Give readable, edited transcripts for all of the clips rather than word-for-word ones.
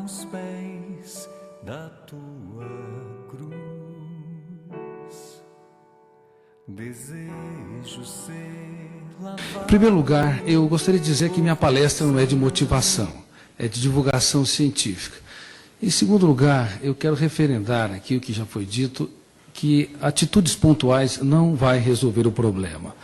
aos pés da tua cruz. Desejo ser lavado. Em primeiro lugar, eu gostaria de dizer que minha palestra não é de motivação, é de divulgação científica. Em segundo lugar, eu quero referendar aqui o que já foi dito, que atitudes pontuais não vai resolver o problema.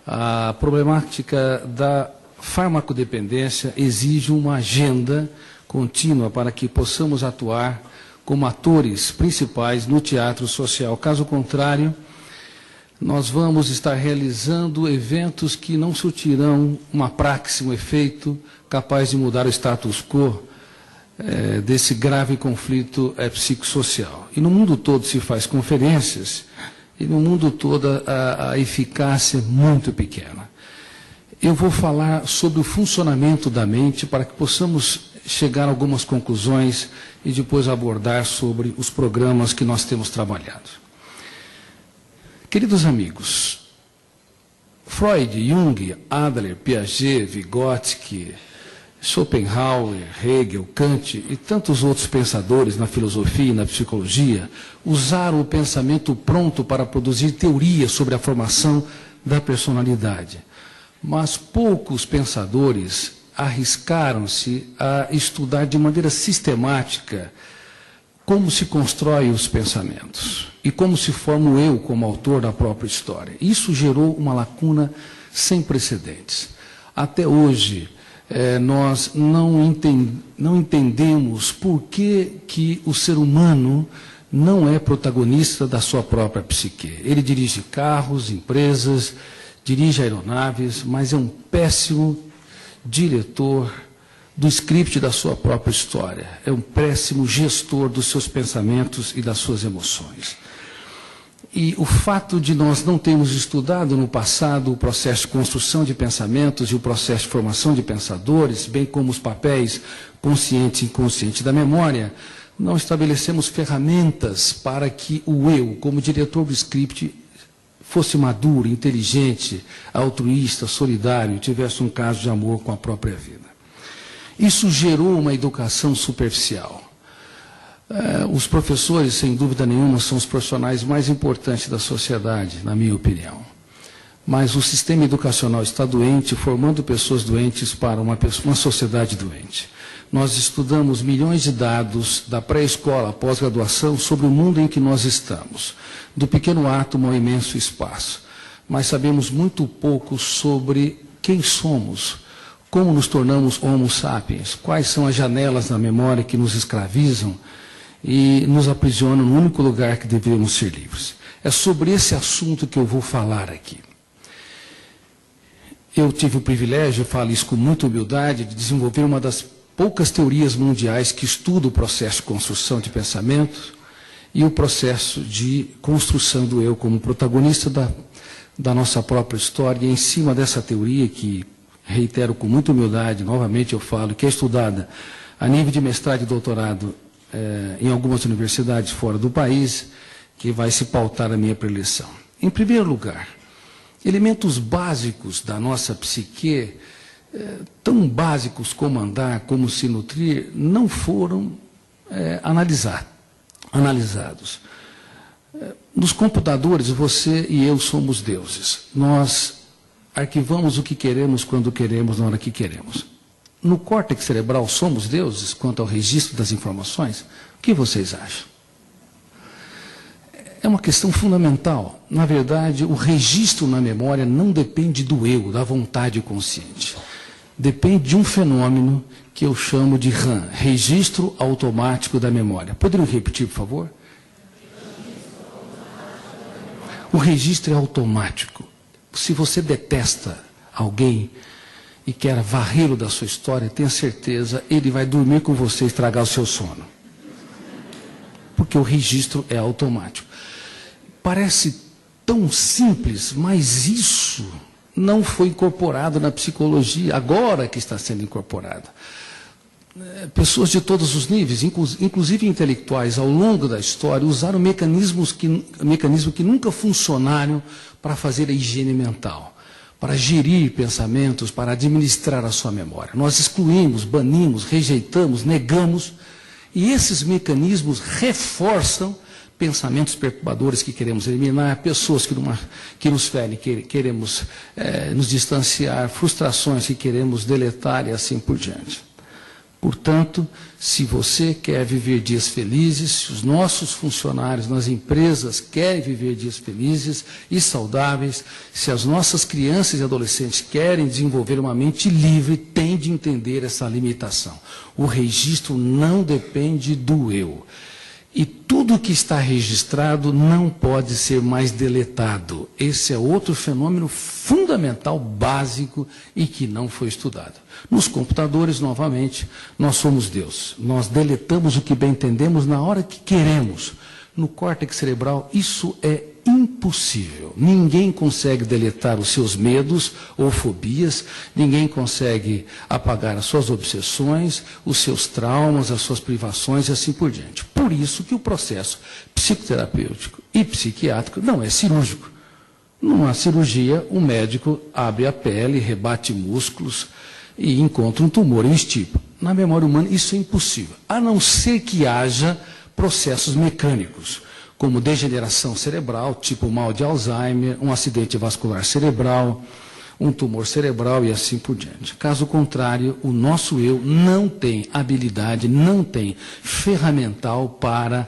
A problemática da farmacodependência exige uma agenda contínua para que possamos atuar como atores principais no teatro social. Caso contrário, nós vamos estar realizando eventos que não surtirão uma praxe, um efeito capaz de mudar o status quo desse grave conflito psicossocial. E no mundo todo se faz conferências, e no mundo todo a eficácia é muito pequena. Eu vou falar sobre o funcionamento da mente para que possamos chegar a algumas conclusões e depois abordar sobre os programas que nós temos trabalhado. Queridos amigos, Freud, Jung, Adler, Piaget, Vygotsky, Schopenhauer, Hegel, Kant e tantos outros pensadores na filosofia e na psicologia usaram o pensamento pronto para produzir teorias sobre a formação da personalidade. Mas poucos pensadores arriscaram-se a estudar de maneira sistemática como se constrói os pensamentos e como se forma o eu como autor da própria história. Isso gerou uma lacuna sem precedentes. Até hoje, nós não entendemos por que o ser humano não é protagonista da sua própria psique. Ele dirige carros, empresas, dirige aeronaves, mas é um péssimo diretor do script da sua própria história. É um péssimo gestor dos seus pensamentos e das suas emoções. E o fato de nós não termos estudado no passado o processo de construção de pensamentos e o processo de formação de pensadores, bem como os papéis consciente e inconsciente da memória, não estabelecemos ferramentas para que o eu, como diretor do script, fosse maduro, inteligente, altruísta, solidário, tivesse um caso de amor com a própria vida. Isso gerou uma educação superficial. Os professores, sem dúvida nenhuma, são os profissionais mais importantes da sociedade, na minha opinião. Mas o sistema educacional está doente, formando pessoas doentes para uma sociedade doente. Nós estudamos milhões de dados da pré-escola à pós-graduação sobre o mundo em que nós estamos, do pequeno átomo ao imenso espaço. Mas sabemos muito pouco sobre quem somos, como nos tornamos homo sapiens, quais são as janelas na memória que nos escravizam e nos aprisionam no único lugar que deveríamos ser livres. É sobre esse assunto que eu vou falar aqui. Eu tive o privilégio, falo isso com muita humildade, de desenvolver uma das poucas teorias mundiais que estuda o processo de construção de pensamento e o processo de construção do eu como protagonista da nossa própria história. E em cima dessa teoria, que reitero com muita humildade, novamente eu falo, que é estudada a nível de mestrado e doutorado em algumas universidades fora do país, que vai se pautar a minha preleção. Em primeiro lugar, elementos básicos da nossa psique, tão básicos como andar, como se nutrir, não foram analisados. Nos computadores, você e eu somos deuses. Nós arquivamos o que queremos, quando queremos, na hora que queremos. No córtex cerebral, somos deuses quanto ao registro das informações? O que vocês acham? É uma questão fundamental. Na verdade, o registro na memória não depende do eu, da vontade consciente. Depende de um fenômeno que eu chamo de RAM, registro automático da memória. Poderiam repetir, por favor? O registro é automático. Se você detesta alguém e quer varrê-lo da sua história, tenha certeza, ele vai dormir com você e estragar o seu sono. Porque o registro é automático. Parece tão simples, mas isso não foi incorporado na psicologia, agora que está sendo incorporado. Pessoas de todos os níveis, inclusive intelectuais, ao longo da história, usaram mecanismos que nunca funcionaram para fazer a higiene mental, para gerir pensamentos, para administrar a sua memória. Nós excluímos, banimos, rejeitamos, negamos E esses mecanismos reforçam pensamentos perturbadores que queremos eliminar, pessoas que nos ferem, que queremos nos distanciar, frustrações que queremos deletar e assim por diante. Portanto, se você quer viver dias felizes, se os nossos funcionários nas empresas querem viver dias felizes e saudáveis, se as nossas crianças e adolescentes querem desenvolver uma mente livre, tem de entender essa limitação. O registro não depende do eu. E tudo que está registrado não pode ser mais deletado. Esse é outro fenômeno fundamental, básico e que não foi estudado. Nos computadores, novamente, nós somos Deus. Nós deletamos o que bem entendemos na hora que queremos. No córtex cerebral, isso é impossível. Ninguém consegue deletar os seus medos ou fobias, ninguém consegue apagar as suas obsessões, os seus traumas, as suas privações e assim por diante. Por isso que o processo psicoterapêutico e psiquiátrico não é cirúrgico. Numa cirurgia, o médico abre a pele, rebate músculos e encontra um tumor e o extirpa. Na memória humana, isso é impossível, a não ser que haja processos mecânicos, como degeneração cerebral, tipo mal de Alzheimer, um acidente vascular cerebral, um tumor cerebral e assim por diante. Caso contrário, o nosso eu não tem habilidade, não tem ferramental para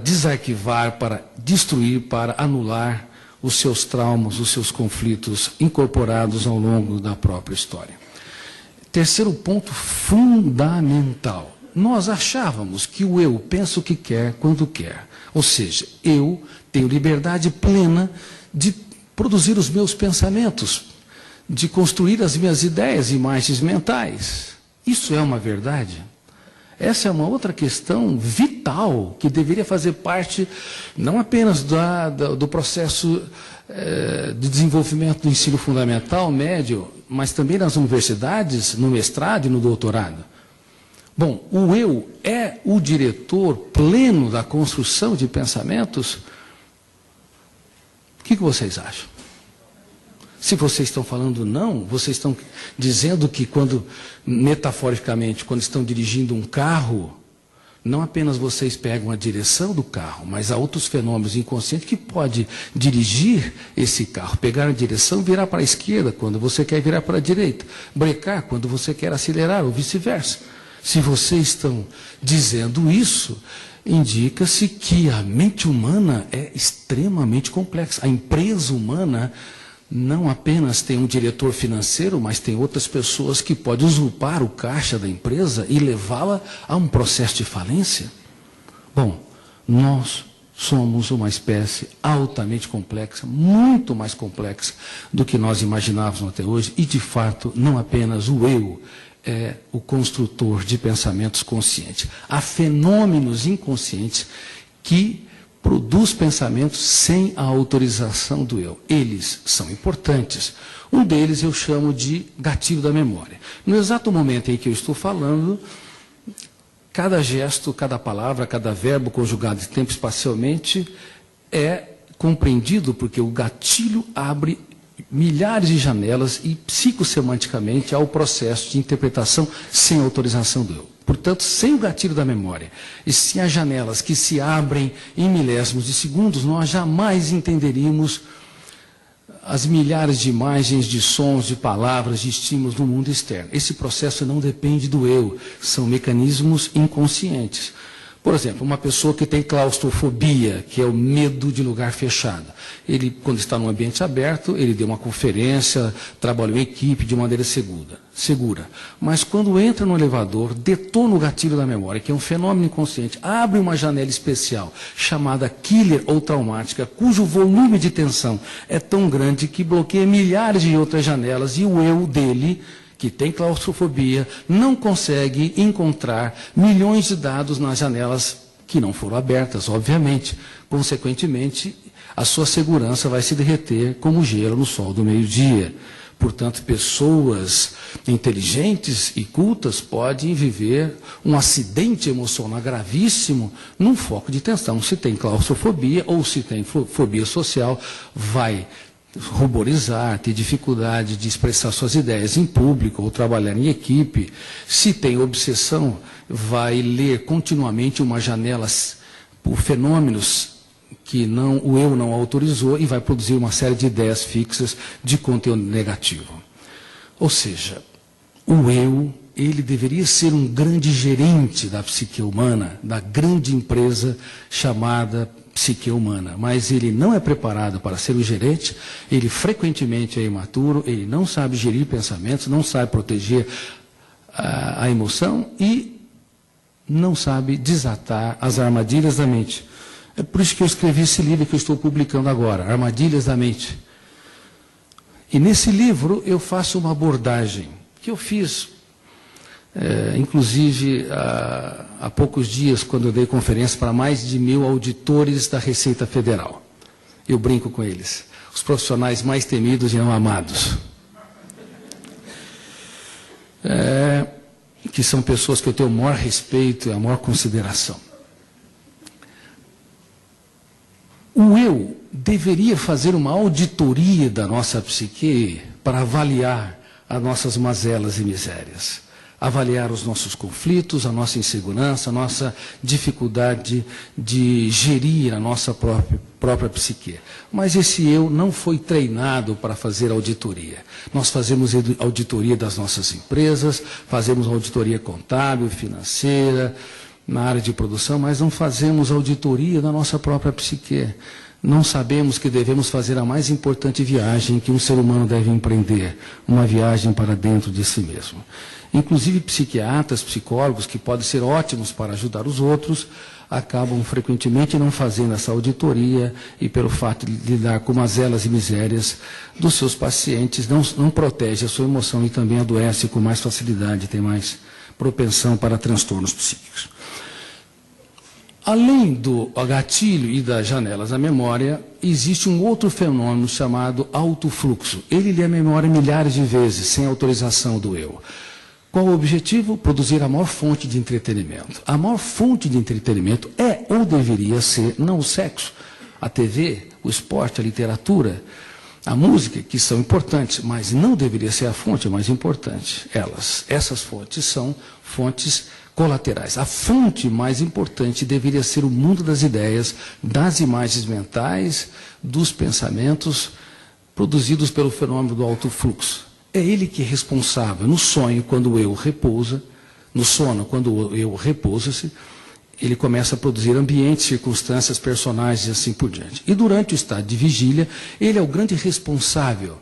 desarquivar, para destruir, para anular os seus traumas, os seus conflitos incorporados ao longo da própria história. Terceiro ponto fundamental. Nós achávamos que o eu pensa o que quer, quando quer. Ou seja, eu tenho liberdade plena de produzir os meus pensamentos, de construir as minhas ideias, imagens mentais. Isso é uma verdade? Essa é uma outra questão vital, que deveria fazer parte não apenas do processo de desenvolvimento do ensino fundamental, médio, mas também nas universidades, no mestrado e no doutorado. Bom, o eu é o diretor pleno da construção de pensamentos? O que vocês acham? Se vocês estão falando não, vocês estão dizendo que metaforicamente, quando estão dirigindo um carro, não apenas vocês pegam a direção do carro, mas há outros fenômenos inconscientes que pode dirigir esse carro, pegar a direção, virar para a esquerda quando você quer virar para a direita, brecar quando você quer acelerar ou vice-versa. Se vocês estão dizendo isso, indica-se que a mente humana é extremamente complexa. A empresa humana não apenas tem um diretor financeiro, mas tem outras pessoas que podem usurpar o caixa da empresa e levá-la a um processo de falência. Bom, nós somos uma espécie altamente complexa, muito mais complexa do que nós imaginávamos até hoje, e de fato não apenas o eu é o construtor de pensamentos conscientes. Há fenômenos inconscientes que produz pensamentos sem a autorização do eu. Eles são importantes. Um deles eu chamo de gatilho da memória. No exato momento em que eu estou falando, cada gesto, cada palavra, cada verbo conjugado de tempo espacialmente é compreendido porque o gatilho abre milhares de janelas e psicossemanticamente há o processo de interpretação sem autorização do eu. Portanto, sem o gatilho da memória e sem as janelas que se abrem em milésimos de segundos, nós jamais entenderíamos as milhares de imagens, de sons, de palavras, de estímulos no mundo externo. Esse processo não depende do eu, são mecanismos inconscientes. Por exemplo, uma pessoa que tem claustrofobia, que é o medo de lugar fechado. Ele, quando está num ambiente aberto, ele deu uma conferência, trabalhou em equipe de maneira segura. Mas quando entra no elevador, detona o gatilho da memória, que é um fenômeno inconsciente, abre uma janela especial, chamada killer ou traumática, cujo volume de tensão é tão grande que bloqueia milhares de outras janelas e o eu dele, que tem claustrofobia, não consegue encontrar milhões de dados nas janelas que não foram abertas, obviamente. Consequentemente, a sua segurança vai se derreter como gelo no sol do meio-dia. Portanto, pessoas inteligentes e cultas podem viver um acidente emocional gravíssimo num foco de tensão. Se tem claustrofobia ou se tem fobia social, vai ruborizar, ter dificuldade de expressar suas ideias em público ou trabalhar em equipe. Se tem obsessão, vai ler continuamente uma janela por fenômenos que o eu não autorizou e vai produzir uma série de ideias fixas de conteúdo negativo. Ou seja, o eu, ele deveria ser um grande gerente da psique humana, da grande empresa chamada psique humana, mas ele não é preparado para ser o gerente, ele frequentemente é imaturo, ele não sabe gerir pensamentos, não sabe proteger a emoção e não sabe desatar as armadilhas da mente. É por isso que eu escrevi esse livro que eu estou publicando agora, Armadilhas da Mente. E nesse livro eu faço uma abordagem que eu fiz, inclusive, há poucos dias, quando eu dei conferência para mais de 1000 auditores da Receita Federal. Eu brinco com eles, os profissionais mais temidos e não amados. Que são pessoas que eu tenho o maior respeito e a maior consideração. O eu deveria fazer uma auditoria da nossa psique para avaliar as nossas mazelas e misérias, avaliar os nossos conflitos, a nossa insegurança, a nossa dificuldade de gerir a nossa própria psique. Mas esse eu não foi treinado para fazer auditoria. Nós fazemos auditoria das nossas empresas, fazemos auditoria contábil, financeira, na área de produção, mas não fazemos auditoria da nossa própria psique. Não sabemos que devemos fazer a mais importante viagem que um ser humano deve empreender, uma viagem para dentro de si mesmo. Inclusive psiquiatras, psicólogos, que podem ser ótimos para ajudar os outros, acabam frequentemente não fazendo essa auditoria e, pelo fato de lidar com mazelas e misérias dos seus pacientes, não protege a sua emoção e também adoece com mais facilidade, tem mais propensão para transtornos psíquicos. Além do gatilho e das janelas da memória, existe um outro fenômeno chamado autofluxo. Ele lê a memória milhares de vezes, sem autorização do eu. Qual o objetivo? Produzir a maior fonte de entretenimento. A maior fonte de entretenimento é ou deveria ser não o sexo, a TV, o esporte, a literatura, a música, que são importantes, mas não deveria ser a fonte mais importante. Essas fontes são fontes colaterais. A fonte mais importante deveria ser o mundo das ideias, das imagens mentais, dos pensamentos produzidos pelo fenômeno do autofluxo. É ele que é responsável. No sonho, quando o eu repousa, no sono, quando o eu repousa-se, ele começa a produzir ambientes, circunstâncias, personagens e assim por diante. E durante o estado de vigília, ele é o grande responsável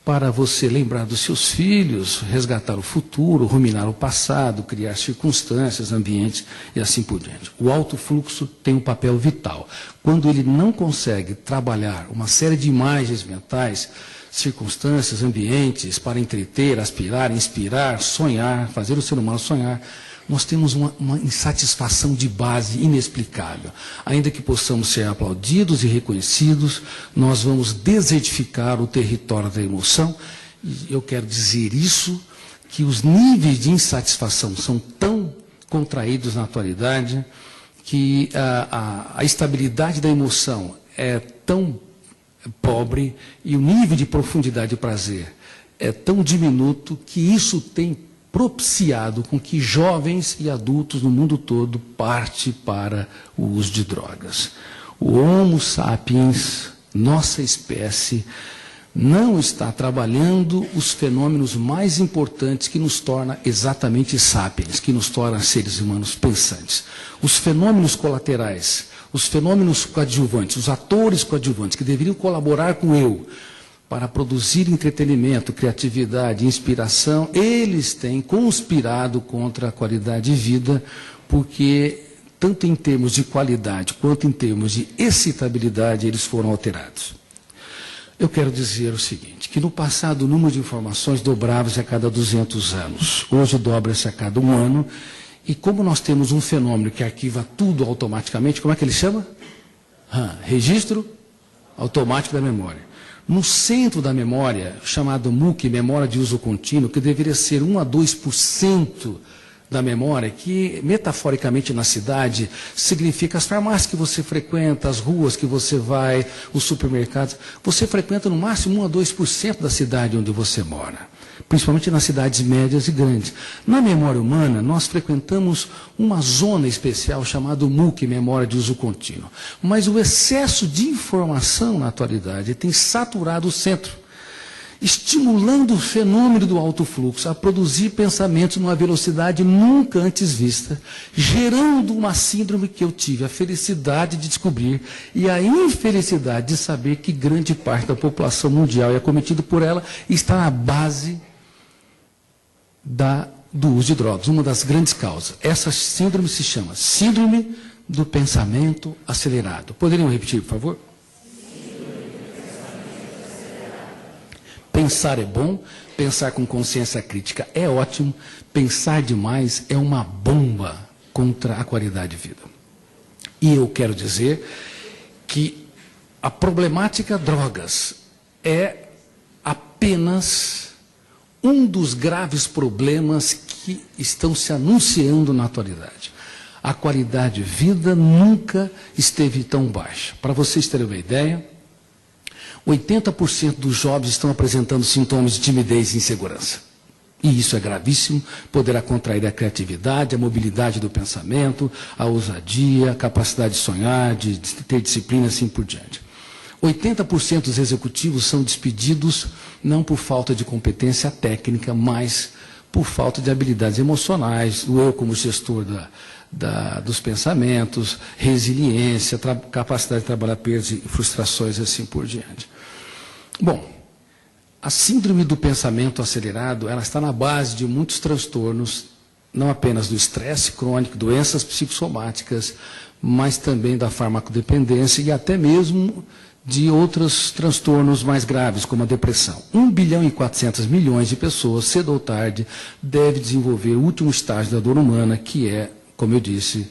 para você lembrar dos seus filhos, resgatar o futuro, ruminar o passado, criar circunstâncias, ambientes e assim por diante. O autofluxo tem um papel vital. Quando ele não consegue trabalhar uma série de imagens mentais, circunstâncias, ambientes para entreter, aspirar, inspirar, sonhar, fazer o ser humano sonhar, nós temos uma insatisfação de base inexplicável. Ainda que possamos ser aplaudidos e reconhecidos, nós vamos desertificar o território da emoção. E eu quero dizer isso, que os níveis de insatisfação são tão contraídos na atualidade, que a estabilidade da emoção é tão pobre e o nível de profundidade de prazer é tão diminuto que isso tem propiciado com que jovens e adultos no mundo todo partem para o uso de drogas. O Homo sapiens, nossa espécie, não está trabalhando os fenômenos mais importantes que nos tornam exatamente sapiens, que nos tornam seres humanos pensantes. Os fenômenos colaterais, os fenômenos coadjuvantes, os atores coadjuvantes que deveriam colaborar com o eu, para produzir entretenimento, criatividade, inspiração, eles têm conspirado contra a qualidade de vida, porque, tanto em termos de qualidade quanto em termos de excitabilidade, eles foram alterados. Eu quero dizer o seguinte, que no passado o número de informações dobrava-se a cada 200 anos, hoje dobra-se a cada 1 ano, e como nós temos um fenômeno que arquiva tudo automaticamente, como é que ele chama? Registro automático da memória. No centro da memória, chamado MUC, memória de uso contínuo, que deveria ser 1 a 2% da memória, que metaforicamente na cidade significa as farmácias que você frequenta, as ruas que você vai, os supermercados. Você frequenta no máximo 1 a 2% da cidade onde você mora, principalmente nas cidades médias e grandes. Na memória humana, nós frequentamos uma zona especial chamada MUC, Memória de Uso Contínuo. Mas o excesso de informação na atualidade tem saturado o centro, estimulando o fenômeno do alto fluxo a produzir pensamentos numa velocidade nunca antes vista, gerando uma síndrome que eu tive a felicidade de descobrir e a infelicidade de saber que grande parte da população mundial é acometida por ela e está na base do uso de drogas, uma das grandes causas. Essa síndrome se chama Síndrome do Pensamento Acelerado. Poderiam repetir, por favor? Pensar é bom, pensar com consciência crítica é ótimo, pensar demais é uma bomba contra a qualidade de vida. E eu quero dizer que a problemática drogas é apenas um dos graves problemas que estão se anunciando na atualidade. A qualidade de vida nunca esteve tão baixa. Para vocês terem uma ideia, 80% dos jovens estão apresentando sintomas de timidez e insegurança. E isso é gravíssimo, poderá contrair a criatividade, a mobilidade do pensamento, a ousadia, a capacidade de sonhar, de ter disciplina, assim por diante. 80% dos executivos são despedidos não por falta de competência técnica, mas por falta de habilidades emocionais, o eu como gestor dos pensamentos, resiliência, capacidade de trabalhar perdas e frustrações, assim por diante. Bom, a síndrome do pensamento acelerado, ela está na base de muitos transtornos, não apenas do estresse crônico, doenças psicossomáticas, mas também da farmacodependência e até mesmo de outros transtornos mais graves, como a depressão. 1 bilhão e 400 milhões de pessoas, cedo ou tarde, devem desenvolver o último estágio da dor humana, que é, como eu disse,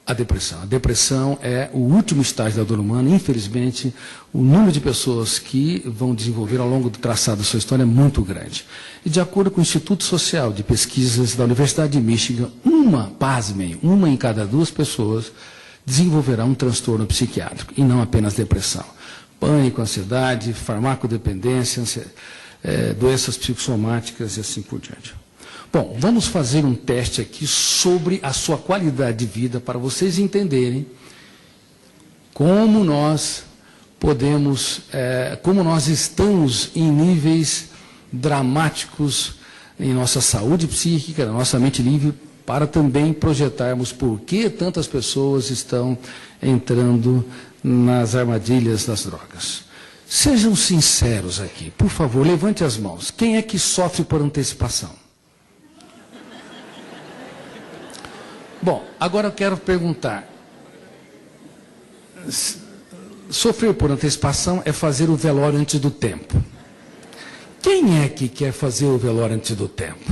a depressão. A depressão é o último estágio da dor humana. Infelizmente, o número de pessoas que vão desenvolver ao longo do traçado da sua história é muito grande. E de acordo com o Instituto Social de Pesquisas da Universidade de Michigan, pasmem, uma em cada 2 pessoas desenvolverá um transtorno psiquiátrico, e não apenas depressão. Pânico, ansiedade, farmacodependência, doenças psicossomáticas e assim por diante. Bom, vamos fazer um teste aqui sobre a sua qualidade de vida para vocês entenderem como nós como nós estamos em níveis dramáticos em nossa saúde psíquica, na nossa mente livre, para também projetarmos por que tantas pessoas estão entrando nas armadilhas das drogas. Sejam sinceros aqui, por favor, levante as mãos. Quem é que sofre por antecipação? Bom, agora eu quero perguntar. Sofrer por antecipação é fazer o velório antes do tempo. Quem é que quer fazer o velório antes do tempo?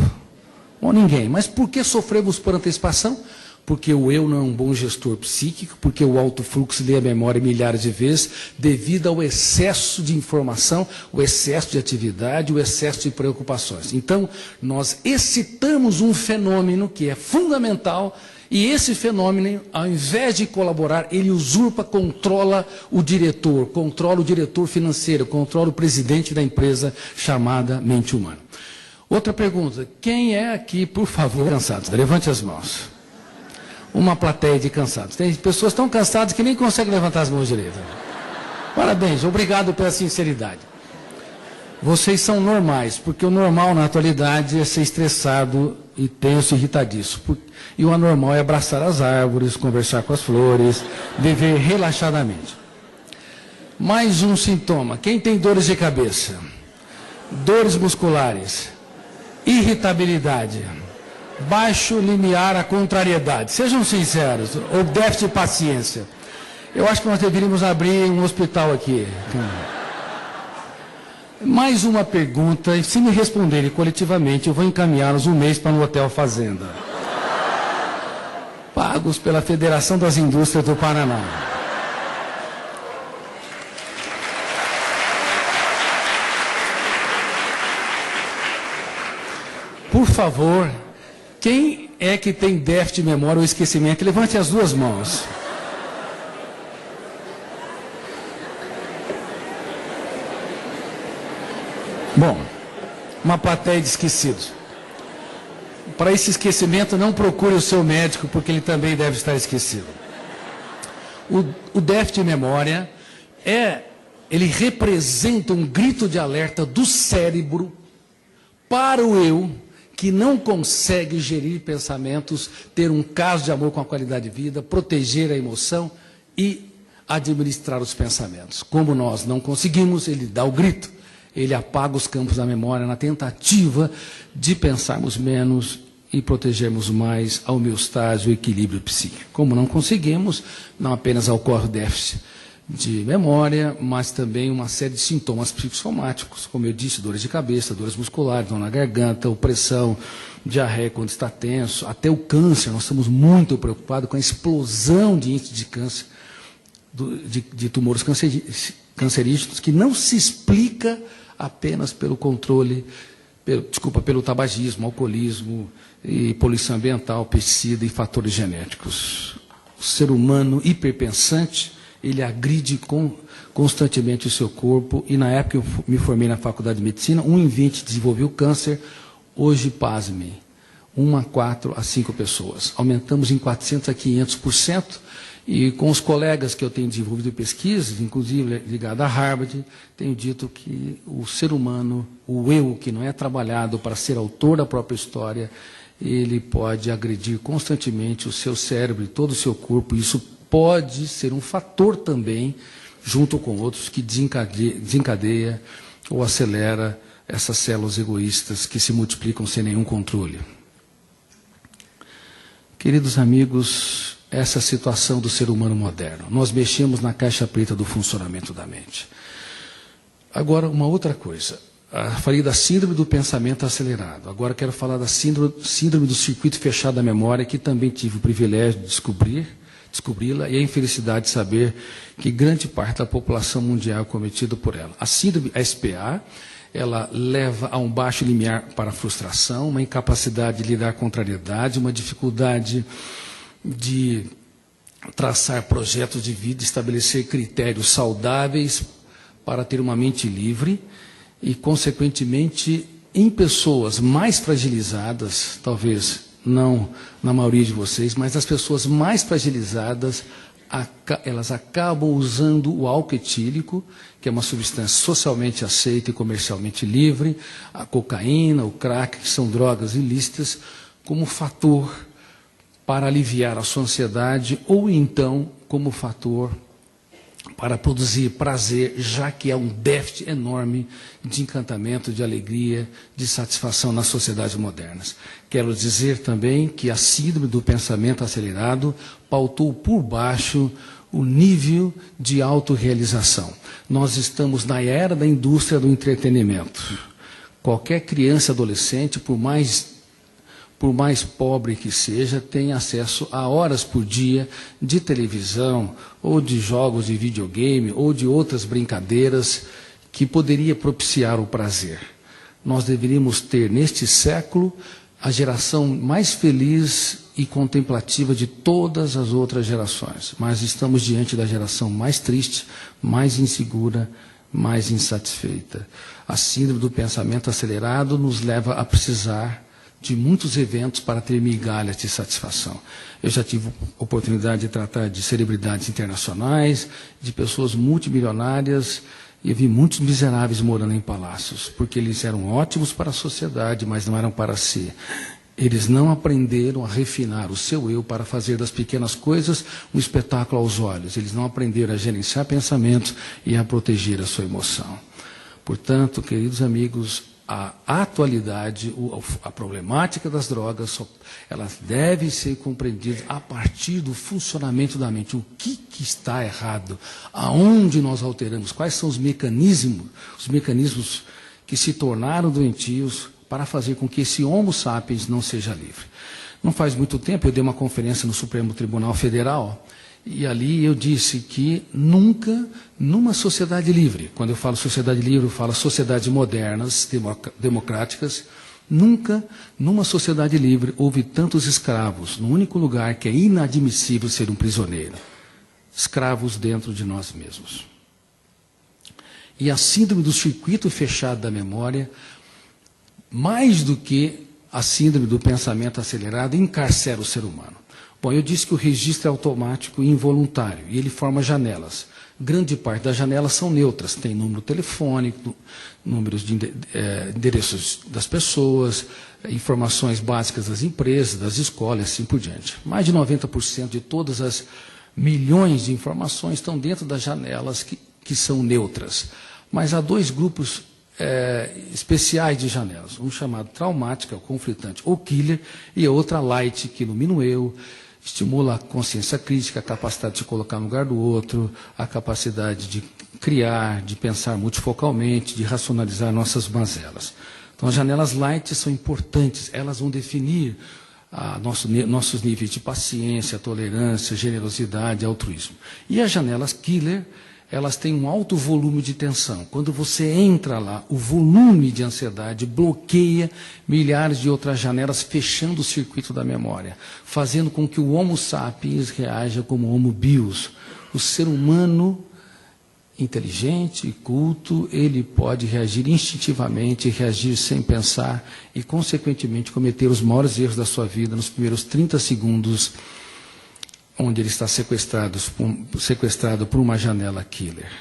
Bom, ninguém. Mas por que sofremos por antecipação? Porque o eu não é um bom gestor psíquico, porque o alto fluxo lê a memória milhares de vezes, devido ao excesso de informação, o excesso de atividade, o excesso de preocupações. Então, nós excitamos um fenômeno que é fundamental, e esse fenômeno, ao invés de colaborar, ele usurpa, controla o diretor financeiro, controla o presidente da empresa chamada mente humana. Outra pergunta, quem é aqui, por favor, cansados? Levante as mãos. Uma plateia de cansados. Tem pessoas tão cansadas que nem conseguem levantar as mãos direito. Parabéns, obrigado pela sinceridade. Vocês são normais, porque o normal na atualidade é ser estressado e tenso e irritadiço. E o anormal é abraçar as árvores, conversar com as flores, viver relaxadamente. Mais um sintoma. Quem tem dores de cabeça? Dores musculares, irritabilidade, baixo limiar à contrariedade. Sejam sinceros, ou déficit de paciência. Eu acho que nós deveríamos abrir um hospital aqui. Mais uma pergunta, e se me responderem coletivamente, eu vou encaminhá-los um mês para no Hotel Fazenda. Pagos pela Federação das Indústrias do Paraná. Por favor, quem é que tem déficit de memória ou esquecimento? Levante as duas mãos. Bom, uma plateia de esquecidos. Para esse esquecimento, não procure o seu médico, porque ele também deve estar esquecido. O déficit de memória ele representa um grito de alerta do cérebro para o eu, que não consegue gerir pensamentos, ter um caso de amor com a qualidade de vida, proteger a emoção e administrar os pensamentos. Como nós não conseguimos, ele dá o grito, ele apaga os campos da memória na tentativa de pensarmos menos e protegermos mais a homeostase, o equilíbrio psíquico. Como não conseguimos, não apenas ocorre o déficit de memória, mas também uma série de sintomas psicossomáticos, como eu disse, dores de cabeça, dores musculares, dor na garganta, opressão, diarreia quando está tenso, até o câncer. Nós estamos muito preocupados com a explosão de índice de câncer, de tumores cancerígenos, que não se explica apenas pelo controle, pelo tabagismo, alcoolismo e poluição ambiental, pesticida e fatores genéticos. O ser humano hiperpensante, ele agride constantemente o seu corpo, e na época eu me formei na faculdade de medicina, 1 em 20 desenvolveu câncer. Hoje, pasmem, 1 a 4 a 5 pessoas. Aumentamos em 400 a 500%, e com os colegas que eu tenho desenvolvido pesquisas, inclusive ligado a Harvard, tenho dito que o ser humano, o eu, que não é trabalhado para ser autor da própria história, ele pode agredir constantemente o seu cérebro e todo o seu corpo. Isso pode ser um fator também, junto com outros, que desencadeia ou acelera essas células egoístas que se multiplicam sem nenhum controle. Queridos amigos, essa é a situação do ser humano moderno. Nós mexemos na caixa preta do funcionamento da mente. Agora, uma outra coisa. Falei da síndrome do pensamento acelerado. Agora quero falar da síndrome do circuito fechado da memória, que também tive o privilégio de descobri-la, e a infelicidade de saber que grande parte da população mundial é cometida por ela. A síndrome SPA, ela leva a um baixo limiar para a frustração, uma incapacidade de lidar com contrariedade, uma dificuldade de traçar projetos de vida, estabelecer critérios saudáveis para ter uma mente livre e, consequentemente, em pessoas mais fragilizadas, talvez não na maioria de vocês, mas as pessoas mais fragilizadas, elas acabam usando o álcool etílico, que é uma substância socialmente aceita e comercialmente livre, a cocaína, o crack, que são drogas ilícitas, como fator para aliviar a sua ansiedade, ou então como fator para produzir prazer, já que há um déficit enorme de encantamento, de alegria, de satisfação nas sociedades modernas. Quero dizer também que a síndrome do pensamento acelerado pautou por baixo o nível de autorrealização. Nós estamos na era da indústria do entretenimento. Qualquer criança, adolescente, por mais pobre que seja, tem acesso a horas por dia de televisão, ou de jogos de videogame, ou de outras brincadeiras que poderia propiciar o prazer. Nós deveríamos ter, neste século, a geração mais feliz e contemplativa de todas as outras gerações. Mas estamos diante da geração mais triste, mais insegura, mais insatisfeita. A síndrome do pensamento acelerado nos leva a precisar de muitos eventos para ter migalhas de satisfação. Eu já tive a oportunidade de tratar de celebridades internacionais, de pessoas multimilionárias, e eu vi muitos miseráveis morando em palácios, porque eles eram ótimos para a sociedade, mas não eram para si. Eles não aprenderam a refinar o seu eu para fazer das pequenas coisas um espetáculo aos olhos. Eles não aprenderam a gerenciar pensamentos e a proteger a sua emoção. Portanto, queridos amigos, a atualidade, a problemática das drogas, elas devem ser compreendidas a partir do funcionamento da mente. O que está errado? Aonde nós alteramos? Quais são os mecanismos que se tornaram doentios para fazer com que esse Homo sapiens não seja livre? Não faz muito tempo eu dei uma conferência no Supremo Tribunal Federal, e ali eu disse que nunca, numa sociedade livre, quando eu falo sociedade livre, eu falo sociedades modernas, democráticas, Nunca, numa sociedade livre, houve tantos escravos, no único lugar que é inadmissível ser um prisioneiro. Escravos dentro de nós mesmos. E a síndrome do circuito fechado da memória, mais do que a síndrome do pensamento acelerado, encarcera o ser humano. Bom, eu disse que o registro é automático e involuntário, e ele forma janelas. Grande parte das janelas são neutras, tem número telefônico, números de endereços das pessoas, informações básicas das empresas, das escolas, assim por diante. Mais de 90% de todas as milhões de informações estão dentro das janelas que são neutras. Mas há dois grupos especiais de janelas, um chamado traumática, conflitante ou killer, e a outra light, que ilumina o eu, estimula a consciência crítica, a capacidade de se colocar no lugar do outro, a capacidade de criar, de pensar multifocalmente, de racionalizar nossas mazelas. Então, as janelas light são importantes, elas vão definir nossos níveis de paciência, tolerância, generosidade, altruísmo. E as janelas killer, elas têm um alto volume de tensão. Quando você entra lá, o volume de ansiedade bloqueia milhares de outras janelas, fechando o circuito da memória, fazendo com que o Homo sapiens reaja como Homo bios. O ser humano inteligente e culto, ele pode reagir instintivamente, reagir sem pensar e, consequentemente, cometer os maiores erros da sua vida nos primeiros 30 segundos, onde ele está sequestrado por uma janela killer.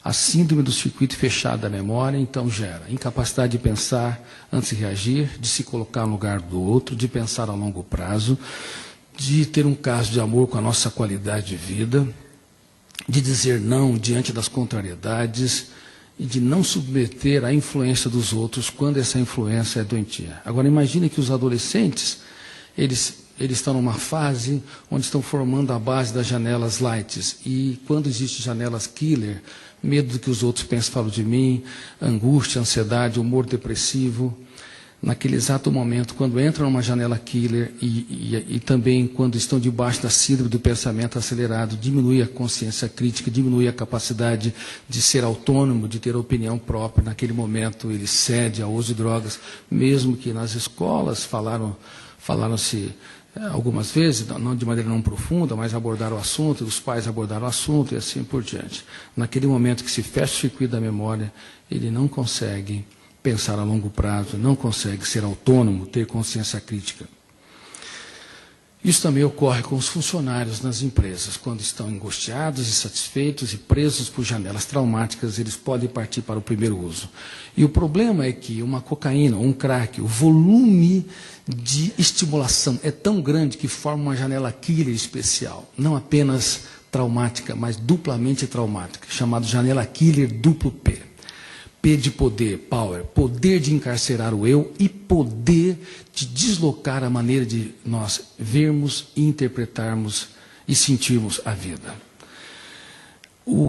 A síndrome do circuito fechado da memória, então, gera incapacidade de pensar antes de reagir, de se colocar no lugar do outro, de pensar a longo prazo, de ter um caso de amor com a nossa qualidade de vida, de dizer não diante das contrariedades e de não submeter à influência dos outros quando essa influência é doentia. Agora, imagine que os adolescentes, eles estão numa fase onde estão formando a base das janelas lights. E quando existem janelas killer, medo do que os outros pensam, falam de mim, angústia, ansiedade, humor depressivo, naquele exato momento, quando entram numa janela killer e também quando estão debaixo da síndrome do pensamento acelerado, diminui a consciência crítica, diminui a capacidade de ser autônomo, de ter opinião própria. Naquele momento, ele cede ao uso de drogas, mesmo que nas escolas falaram-se algumas vezes, não de maneira não profunda, mas abordaram o assunto, os pais abordaram o assunto e assim por diante. Naquele momento que se fecha o circuito da memória, ele não consegue pensar a longo prazo, não consegue ser autônomo, ter consciência crítica. Isso também ocorre com os funcionários nas empresas. Quando estão angustiados, insatisfeitos e presos por janelas traumáticas, eles podem partir para o primeiro uso. E o problema é que uma cocaína, um crack, o volume de estimulação é tão grande que forma uma janela killer especial, não apenas traumática, mas duplamente traumática, chamada janela killer duplo P. P de poder, power, poder de encarcerar o eu e poder de deslocar a maneira de nós vermos, interpretarmos e sentirmos a vida. O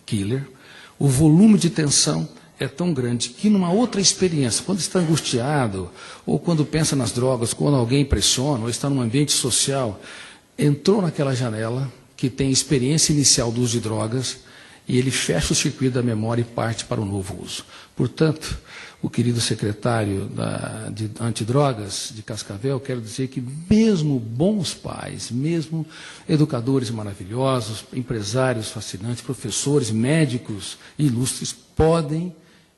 killer, o volume de tensão é tão grande que numa outra experiência, quando está angustiado, ou quando pensa nas drogas, quando alguém pressiona, ou está num ambiente social, entrou naquela janela que tem experiência inicial do uso de drogas, e ele fecha o circuito da memória e parte para o novo uso. Portanto, o querido secretário de antidrogas de Cascavel, quero dizer que mesmo bons pais, mesmo educadores maravilhosos, empresários fascinantes, professores, médicos ilustres, podem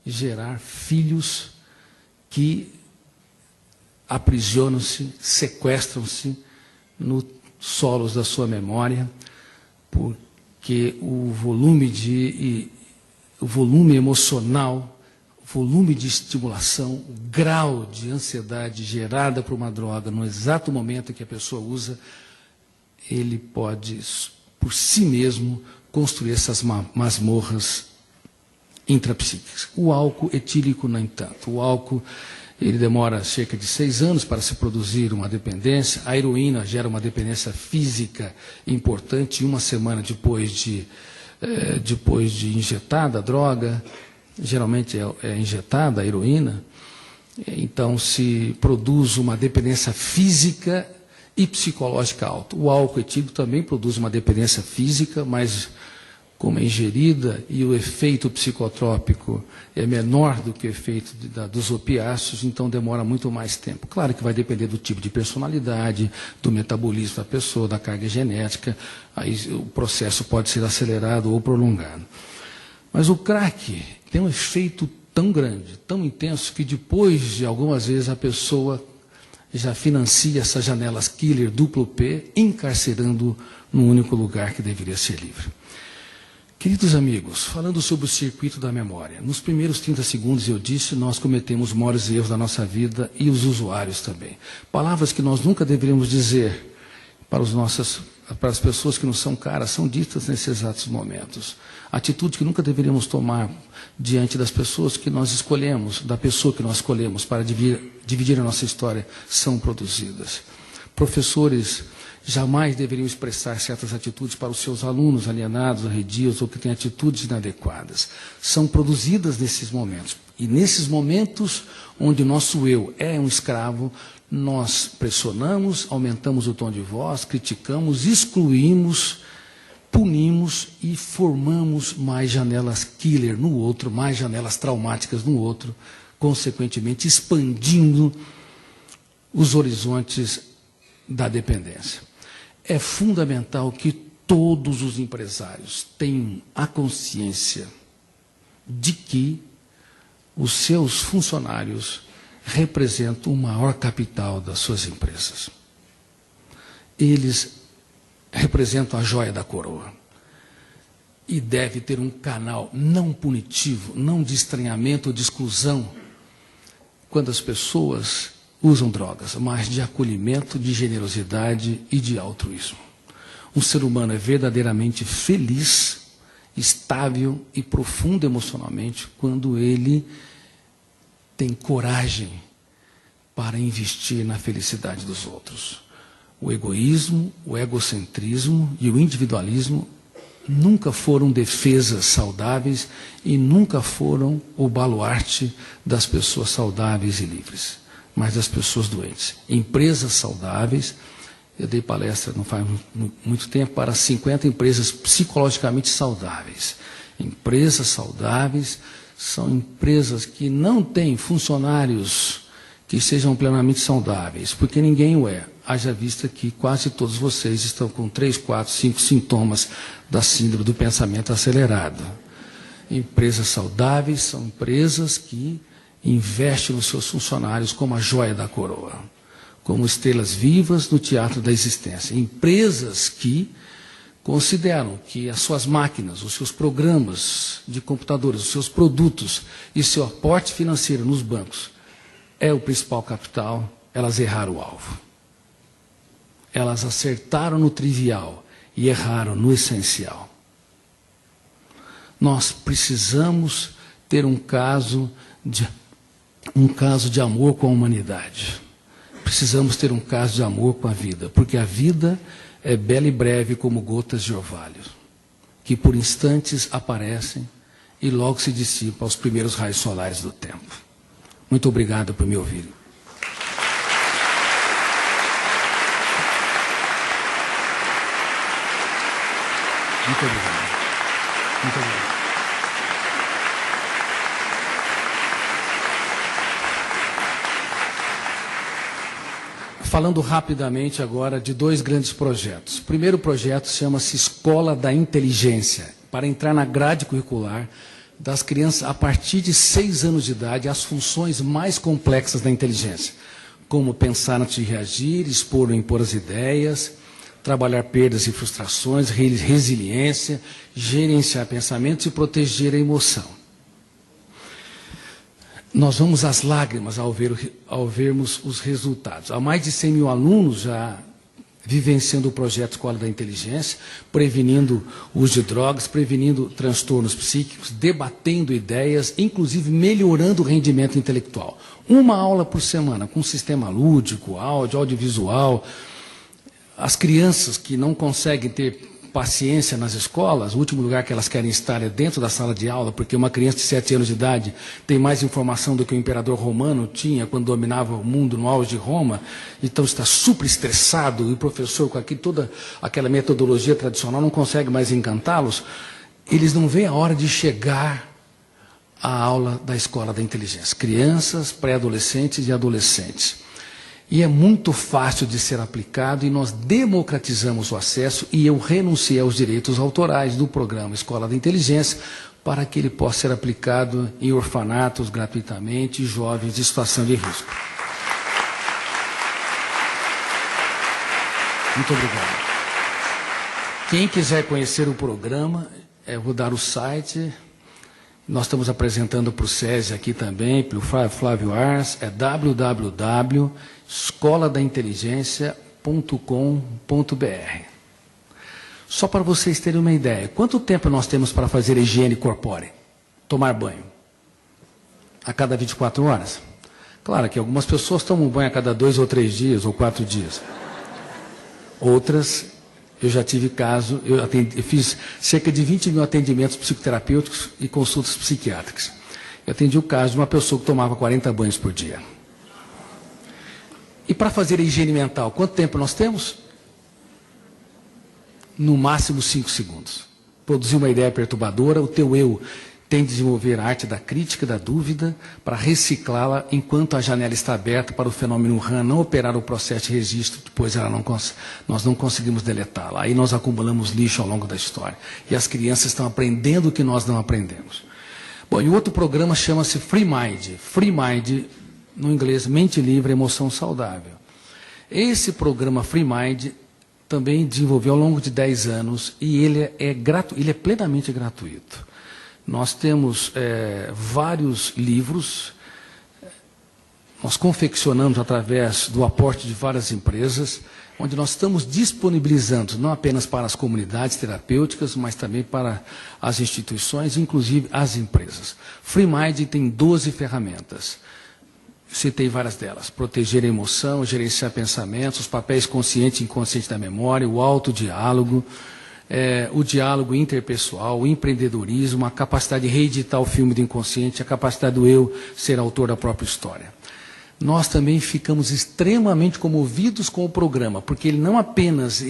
gerar filhos que aprisionam-se, sequestram-se nos solos da sua memória, porque o volume emocional, o volume de estimulação, o grau de ansiedade gerada por uma droga no exato momento em que a pessoa usa, ele pode, por si mesmo, construir essas masmorras intrapsíquicas. O álcool etílico, no entanto, o álcool ele demora cerca de 6 anos para se produzir uma dependência. A heroína gera uma dependência física importante 1 semana depois de injetada a droga. Geralmente é injetada a heroína. Então se produz uma dependência física e psicológica alta. O álcool etílico também produz uma dependência física, mas como é ingerida e o efeito psicotrópico é menor do que o efeito dos opiáceos, então demora muito mais tempo. Claro que vai depender do tipo de personalidade, do metabolismo da pessoa, da carga genética, aí o processo pode ser acelerado ou prolongado. Mas o crack tem um efeito tão grande, tão intenso, que depois de algumas vezes a pessoa já financia essas janelas killer duplo P, encarcerando num único lugar que deveria ser livre. Queridos amigos, falando sobre o circuito da memória, nos primeiros 30 segundos eu disse, nós cometemos os maiores erros da nossa vida e os usuários também. Palavras que nós nunca deveríamos dizer para as pessoas que não são caras, são ditas nesses exatos momentos. Atitudes que nunca deveríamos tomar diante das pessoas que nós escolhemos, da pessoa que nós escolhemos para dividir a nossa história, são produzidas. Professores jamais deveriam expressar certas atitudes para os seus alunos alienados, arredios, ou que têm atitudes inadequadas. São produzidas nesses momentos. E nesses momentos onde o nosso eu é um escravo, nós pressionamos, aumentamos o tom de voz, criticamos, excluímos, punimos e formamos mais janelas killer no outro, mais janelas traumáticas no outro, consequentemente expandindo os horizontes da dependência. É fundamental que todos os empresários tenham a consciência de que os seus funcionários representam o maior capital das suas empresas. Eles representam a joia da coroa. E deve ter um canal não punitivo, não de estranhamento ou de exclusão, quando as pessoas usam drogas, mas de acolhimento, de generosidade e de altruísmo. Um ser humano é verdadeiramente feliz, estável e profundo emocionalmente quando ele tem coragem para investir na felicidade dos outros. O egoísmo, o egocentrismo e o individualismo nunca foram defesas saudáveis e nunca foram o baluarte das pessoas saudáveis e livres, mas das pessoas doentes. Empresas saudáveis, eu dei palestra não faz muito tempo para 50 empresas psicologicamente saudáveis. Empresas saudáveis são empresas que não têm funcionários que sejam plenamente saudáveis, porque ninguém o é. Haja vista que quase todos vocês estão com 3, 4, 5 sintomas da síndrome do pensamento acelerado. Empresas saudáveis são empresas que investem nos seus funcionários como a joia da coroa, como estrelas vivas no teatro da existência. Empresas que consideram que as suas máquinas, os seus programas de computadores, os seus produtos e seu aporte financeiro nos bancos é o principal capital, elas erraram o alvo. Elas acertaram no trivial e erraram no essencial. Nós precisamos ter um caso de amor com a humanidade. Precisamos ter um caso de amor com a vida, porque a vida é bela e breve como gotas de orvalho, que por instantes aparecem e logo se dissipam aos primeiros raios solares do tempo. Muito obrigado por me ouvirem. Muito obrigado. Muito obrigado. Falando rapidamente agora de 2 grandes projetos. O primeiro projeto chama-se Escola da Inteligência, para entrar na grade curricular das crianças a partir de 6 anos de idade, as funções mais complexas da inteligência, como pensar antes de reagir, expor ou impor as ideias, trabalhar perdas e frustrações, resiliência, gerenciar pensamentos e proteger a emoção. Nós vamos às lágrimas ao vermos os resultados. Há mais de 100 mil alunos já vivenciando o projeto Escola da Inteligência, prevenindo o uso de drogas, prevenindo transtornos psíquicos, debatendo ideias, inclusive melhorando o rendimento intelectual. Uma aula por semana, com sistema lúdico, áudio, audiovisual. As crianças que não conseguem ter paciência nas escolas, o último lugar que elas querem estar é dentro da sala de aula, porque uma criança de 7 anos de idade tem mais informação do que o imperador romano tinha quando dominava o mundo no auge de Roma, então está super estressado, e o professor, com toda aquela metodologia tradicional, não consegue mais encantá-los. eles não veem a hora de chegar à aula da Escola da Inteligência. Crianças, pré-adolescentes e adolescentes. E é muito fácil de ser aplicado e nós democratizamos o acesso e eu renunciei aos direitos autorais do programa Escola da Inteligência para que ele possa ser aplicado em orfanatos gratuitamente e jovens em situação de risco. Muito obrigado. Quem quiser conhecer o programa, eu vou dar o site. Nós estamos apresentando para o SESI aqui também, pelo Flávio Ars, é www.escoladainteligência.com.br. Só para vocês terem uma ideia, quanto tempo nós temos para fazer higiene corpórea? Tomar banho? A cada 24 horas? Claro que algumas pessoas tomam banho a cada 2 ou 3 dias, ou 4 dias. Outras, eu já tive caso, eu fiz cerca de 20 mil atendimentos psicoterapêuticos e consultas psiquiátricas. Eu atendi o caso de uma pessoa que tomava 40 banhos por dia. E para fazer a higiene mental, quanto tempo nós temos? No máximo 5 segundos. Produzir uma ideia perturbadora, o teu eu tem de desenvolver a arte da crítica, da dúvida, para reciclá-la enquanto a janela está aberta para o fenômeno RAM não operar o processo de registro, depois nós não conseguimos deletá-la. Aí nós acumulamos lixo ao longo da história. E as crianças estão aprendendo o que nós não aprendemos. Bom, e o outro programa chama-se Free Mind. Free Mind, no inglês, mente livre, emoção saudável. Esse programa Free Mind também desenvolveu ao longo de 10 anos e ele é plenamente gratuito. Nós temos vários livros, nós confeccionamos através do aporte de várias empresas, onde nós estamos disponibilizando não apenas para as comunidades terapêuticas, mas também para as instituições, inclusive as empresas. FreeMind tem 12 ferramentas. Citei várias delas. Proteger a emoção, gerenciar pensamentos, os papéis consciente e inconsciente da memória, o autodiálogo, o diálogo interpessoal, o empreendedorismo, a capacidade de reeditar o filme do inconsciente, a capacidade do eu ser autor da própria história. Nós também ficamos extremamente comovidos com o programa, porque ele não apenas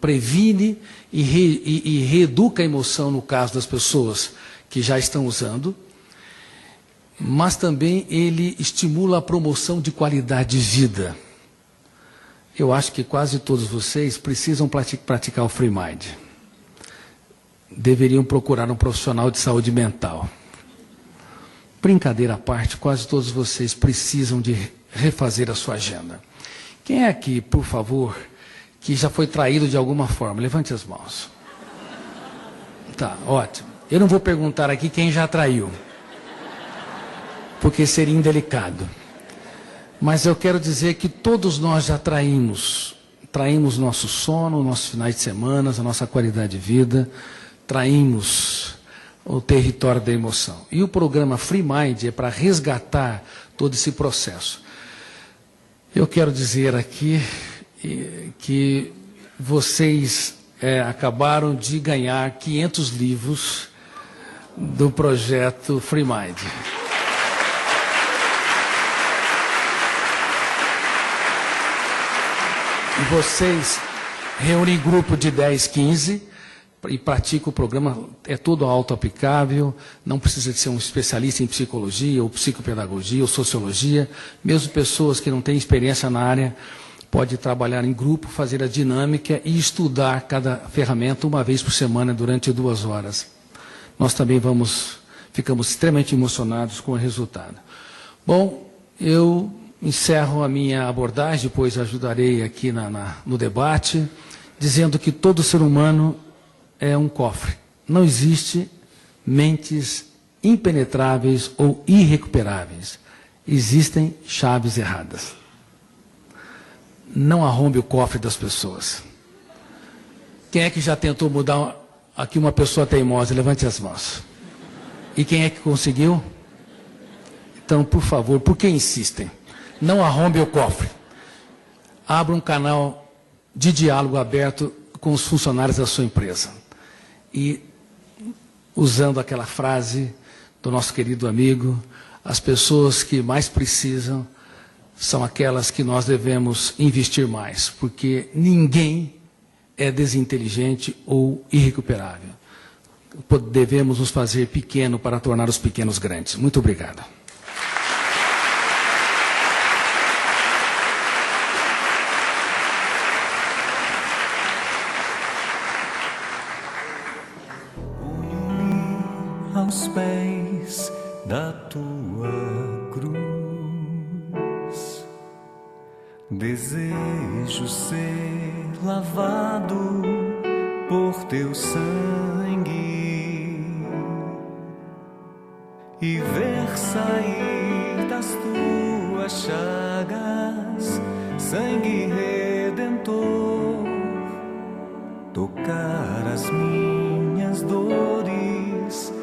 previne e reeduca a emoção no caso das pessoas que já estão usando, mas também ele estimula a promoção de qualidade de vida. Eu acho que quase todos vocês precisam praticar o Free Mind. Deveriam procurar um profissional de saúde mental. Brincadeira à parte, quase todos vocês precisam de refazer a sua agenda. Quem é aqui, por favor, que já foi traído de alguma forma? Levante as mãos. Tá, ótimo. Eu não vou perguntar aqui quem já traiu, porque seria indelicado. Mas eu quero dizer que todos nós já traímos. Traímos nosso sono, nossos finais de semana, a nossa qualidade de vida. Traímos o território da emoção. E o programa Free Mind é para resgatar todo esse processo. Eu quero dizer aqui que vocês acabaram de ganhar 500 livros do projeto Free Mind. E vocês reúnem grupo de 10, 15 e praticam o programa, é todo auto-aplicável, não precisa de ser um especialista em psicologia, ou psicopedagogia, ou sociologia, mesmo pessoas que não têm experiência na área, podem trabalhar em grupo, fazer a dinâmica e estudar cada ferramenta uma vez por semana durante 2 horas. Nós também ficamos extremamente emocionados com o resultado. Bom, eu encerro a minha abordagem, depois ajudarei aqui no debate, dizendo que todo ser humano é um cofre. Não existe mentes impenetráveis ou irrecuperáveis. Existem chaves erradas. Não arrombe o cofre das pessoas. Quem é que já tentou mudar aqui uma pessoa teimosa? Levante as mãos. E quem é que conseguiu? Então, por favor, por que insistem? Não arrombe o cofre. Abra um canal de diálogo aberto com os funcionários da sua empresa. E, usando aquela frase do nosso querido amigo, as pessoas que mais precisam são aquelas que nós devemos investir mais, porque ninguém é desinteligente ou irrecuperável. devemos nos fazer pequeno para tornar os pequenos grandes. Muito obrigado. Ponho-me aos pés da tua cruz. Desejo ser lavado por teu sangue e ver sair das tuas chagas sangue redentor, tocar as minhas dores